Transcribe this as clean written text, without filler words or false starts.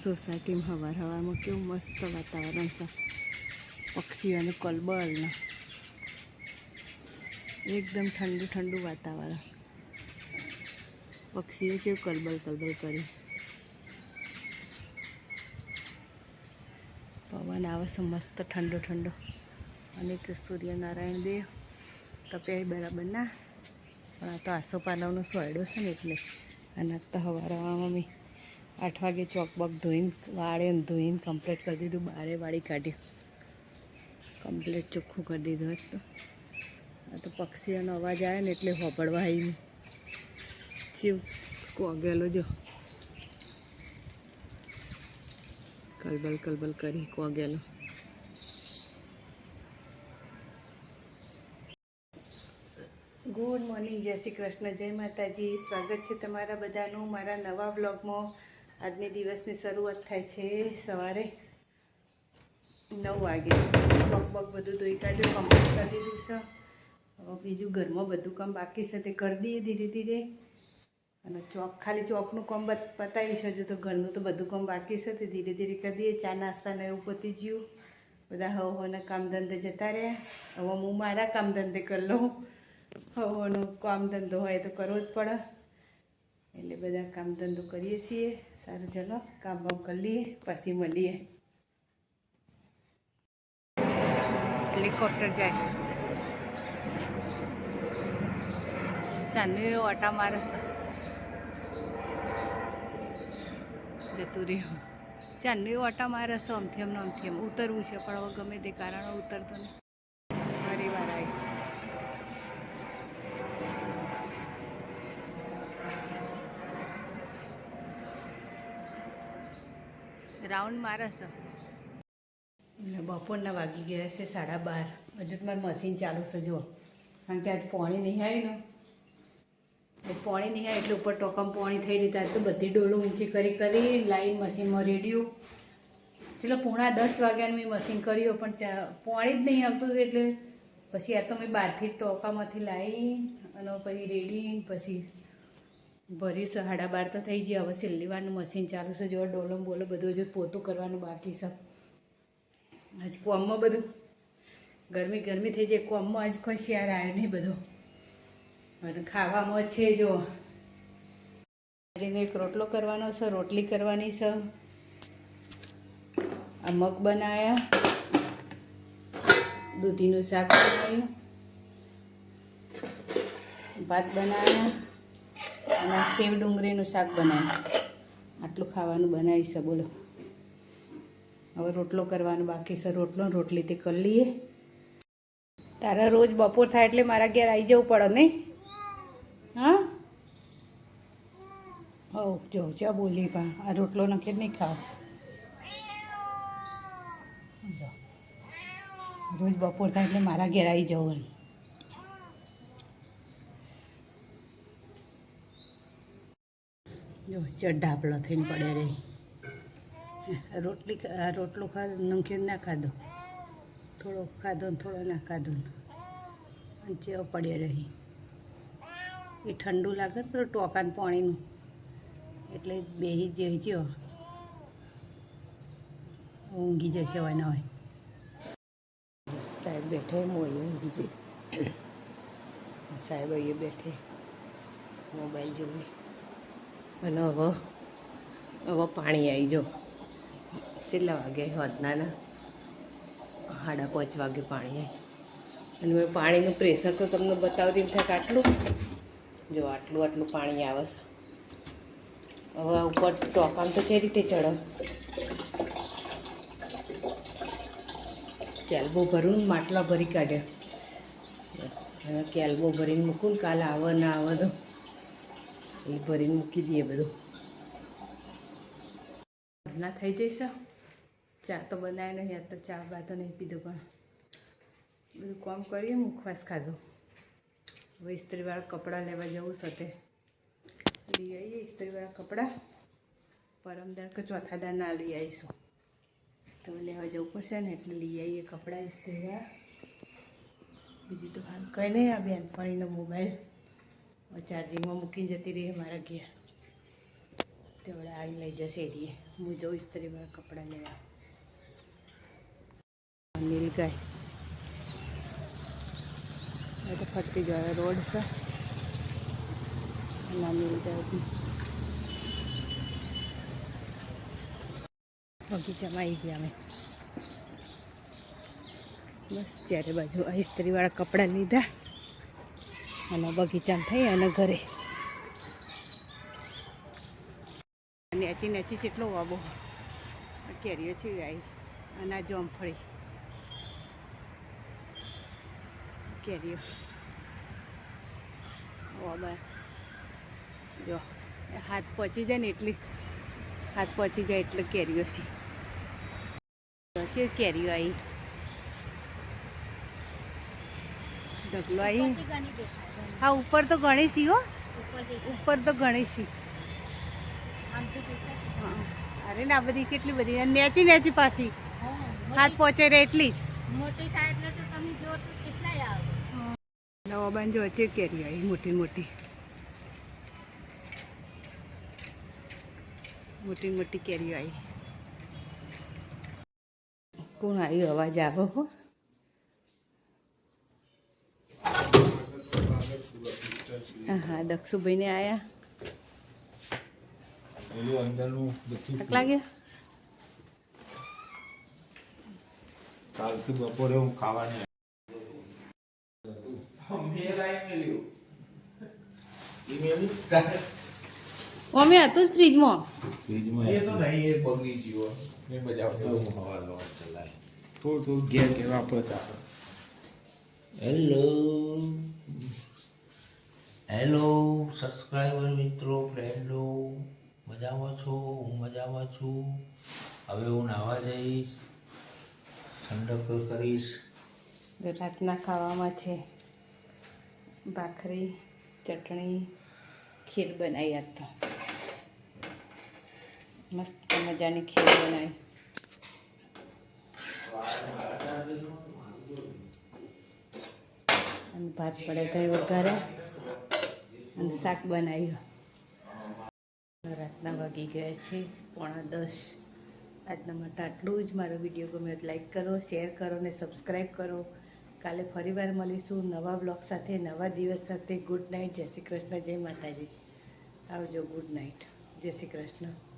સોસાયટીમાં હવારમાં કેવું મસ્ત વાતાવરણ છે, પક્ષીઓનું કલબલ, એકદમ ઠંડુ ઠંડુ વાતાવરણ. પક્ષીઓ કેવું કલબલ કલબલ કરી. પવન આવે છે મસ્ત ઠંડો ઠંડો. અને સૂર્યનારાયણ દેવ તપે બરાબર ના, પણ આ તો આસોપાલવનો સોયડો છે ને એટલે. અને તો હવારમાં મમ્મી 8 વાગે ચોકબોક ધોઈને વાળે ધોઈને કમ્પ્લીટ કરી દીધું. બારે વાળી કાઢ્યું, કમ્પ્લીટ ચોખ્ખું કરી દીધું જ. તો આ તો પક્ષીઓનો અવાજ આવે ને એટલે હોપડવા આવીને શિવ કોગેલો જો કલબલ કલબલ કરી કોગેલો. ગુડ મોર્નિંગ, જય શ્રી કૃષ્ણ, જય માતાજી. સ્વાગત છે તમારા બધાનું મારા નવા બ્લોગમાં. આજની દિવસની શરૂઆત થાય છે સવારે 9 વાગે. પગ બધું ધોઈ કાઢ્યું, કમ્પ્લીટ કરી દીધું છે. હવે બીજું ઘરમાં બધું કામ બાકી છે તે કરી દઈએ ધીરે ધીરે. અને ખાલી ચોકનું કામ પતાવી છે, તો ઘરનું તો બધું કામ બાકી છે તે ધીરે ધીરે કરી દઈએ. ચા નાસ્તાને એવું પતી ગયું. બધા હવોના કામ ધંધે જતા રહ્યા. હવે હું મારા કામ ધંધે કરી લઉં. હવોનો કામ ધંધો હોય તો કરવો જ પડે, એટલે બધા કામ ધંધો કરીએ છીએ. સારું, ચલો કામ બામ કરી લઈએ, પછી મળીએ. હેલિકોપ્ટર જાય છે, ચાંદની ઓટા મારે છે, જતું રહ્યું. ચાંદની ઓટા મારે છે, આમથી એમ આમથી એમ ઉતરવું છે, પણ હવે ગમે તે કારણે ઉતરતો નહીં. ફરી વાર આવી રાઉન્ડ મારે છે. એટલે બપોરના વાગી ગયા છે 12:30. હજુ તો મારું મશીન ચાલુ છે જુઓ, કારણ કે આજ પાણી નહીં આવ્યું ને, પાણી નહીં આવે એટલે ઉપર ટોકામાં પાણી થઈ રહ્યું. આજ તો બધી ડોલો ઊંચી કરી લાઈન મશીનમાં રેડ્યું. ચલો 9:30 વાગ્યાનું મેં મશીન કર્યું, પણ પાણી જ નહીં આવતું. એટલે પછી આ તો મેં બહારથી ટોકામાંથી લાવી અને પછી રેડી પછી ભર્યું. 12:30 તો થઈ ગયા. હવે છેલ્લી વારનું મશીન ચાલુ છે. જો ડોલો બોલો બધું હજુ પોતું કરવાનું બાકી છે. આજ કોમમાં બધું ગરમી થઈ જાય. કોમમાં આજ કોઈ શેર આવ્યો નહીં બધો. અને ખાવામાં છે જો એક રોટલો કરવાનો છે, રોટલી કરવાની છે. આ મગ બનાવ્યા, દૂધીનું શાક બનાવ્યું, ભાત બનાવ્યા અને સેવ ડુંગળીનું શાક બનાવ્યું. આટલું ખાવાનું બનાવી છે બોલો. હવે રોટલો કરવાનો બાકી છે. રોટલી તે કરી લઈએ. તારા રોજ બપોર થાય એટલે મારા ઘેર આવી જવું પડે નહીં? હા, હો જો ચા બોલી પા આ રોટલો નખે નહીં ખાવ. રોજ બપોર થાય એટલે મારા ઘેર આવી જવું. જો ઢાપલો થઈને પડે રહી. રોટલો નંખ્યો ના ખાધો, થોડો ખાધો ને થોડો ના ખાધો અને ચેવ પડે રહી. એ ઠંડુ લાગે ને ટોકાનું પાણીનું, એટલે બેહી જેવી જો ઊંઘી જશે હોય ના હોય. સાહેબ બેઠે, હું અહીંયા ઊંઘી જઈ. સાહેબ અહીંયા બેઠે મોબાઈલ જોવી. અને હવે પાણી આવી જો. કેટલા વાગે? હોદના 5:30 વાગે પાણી આવી. અને મેં પાણીનું પ્રેશર તો તમને બતાવતી એમ થાય કે આટલું જો આટલું પાણી આવે છે. હવે ઉપર ટોકામ તો કઈ રીતે ચડે? કેલ્બો ભરું, માટલા ભરી કાઢ્યા. હવે કેલ્બો ભરીને મૂકું ને કાલે આવે ના આવે તો એ ભરીને મૂકી દઈએ બધું. ના થઈ જશે. ચા તો બનાવે નહીં, યાર તો ચા બા તો નહીં પીધો, પણ બધું કામ કરીએ. મુખવાસ ખાધું. હવે ઇસ્ત્રીવાળા કપડાં લેવા જવું સાથે લઈ આવીએ. ઇસ્ત્રીવાળા કપડાં પરમદાર કે ચોથા દાર ના લઈ આવીશું, તો લેવા જવું પડશે ને, એટલે લઈ આવીએ કપડાં ઇસ્ત્રીવાળા. બીજું તો હાલ કંઈ નહીં. આ બેનપણીનો મોબાઈલ ચાર્જિંગમાં મૂકીને જતી રહી મારા ઘેર. તેવડે આડી લઈ જશે એરીએ હું જો ઇસ્ત્રીવાળા કપડાં લેવા નીલગાય એ તો ફરતી જાય રોડ છે ના નીલગાય બગીચામાં આવી ગયા અમે બસ ચારે બાજુ આ ઇસ્ત્રીવાળા કપડાં લીધા અને બગીચામાં થઈ અને ઘરે નેચી નેચી કેટલો વાબો કેરીઓ છે આવી અને આ જોમફળી કેરીઓ વાબા જો હાથ પહોંચી જાય ને એટલી હાથ પહોંચી જાય એટલે કેરીઓ છે કેરીઓ આવી ઢગલો આવી હા ઉપર તો ઘણી સી હો ઉપર તો ઘણી સી હા અરે ના બધી કેટલી બધી નેચી નેચી પાછી હાથ પહોંચે રે એટલી જ મોટી થાય એટલે તો તમે જો તો કેટલાય આવે નવા બાંધો છે કેરી આવી મોટી મોટી મોટી મોટી કેરીઓ આવી કોણ આવ્યું અવાજ આવો હો હા દક્ષુભાઈને આવ્યા થાક લાગ્યો કાલથી બપોરે હું ખાવાની અમે હતું જ ફ્રીજમાં એ તો નહીં એ બગડી ગયો મેં બધા હવા ચલાય થોડું ઘેર ઘેર વાપરતા હેલો સબસ્ક્રાઈબર મિત્રો ફ્રેન્ડો મજામાં છો હું મજામાં છું હવે હું નાહવા જઈશ ઠંડક કરીશ રાતના ખાવામાં છે ભાખરી ચટણી ખીર બનાવી આજ તો મસ્ત મજાની ખીર બનાવી અને ભાત પડે તો વઘારે અને શાક બનાવ્યું રાતના વાગી ગયા છે 9:45 આજના માટે આટલું જ મારો વિડીયો ગમે તો લાઈક કરો શેર કરો અને સબસ્ક્રાઈબ કરો કાલે ફરીવાર મળીશું નવા બ્લોગ સાથે નવા દિવસ સાથે ગુડ નાઇટ જય શ્રી કૃષ્ણ જય માતાજી આવજો ગુડ નાઇટ જય શ્રી કૃષ્ણ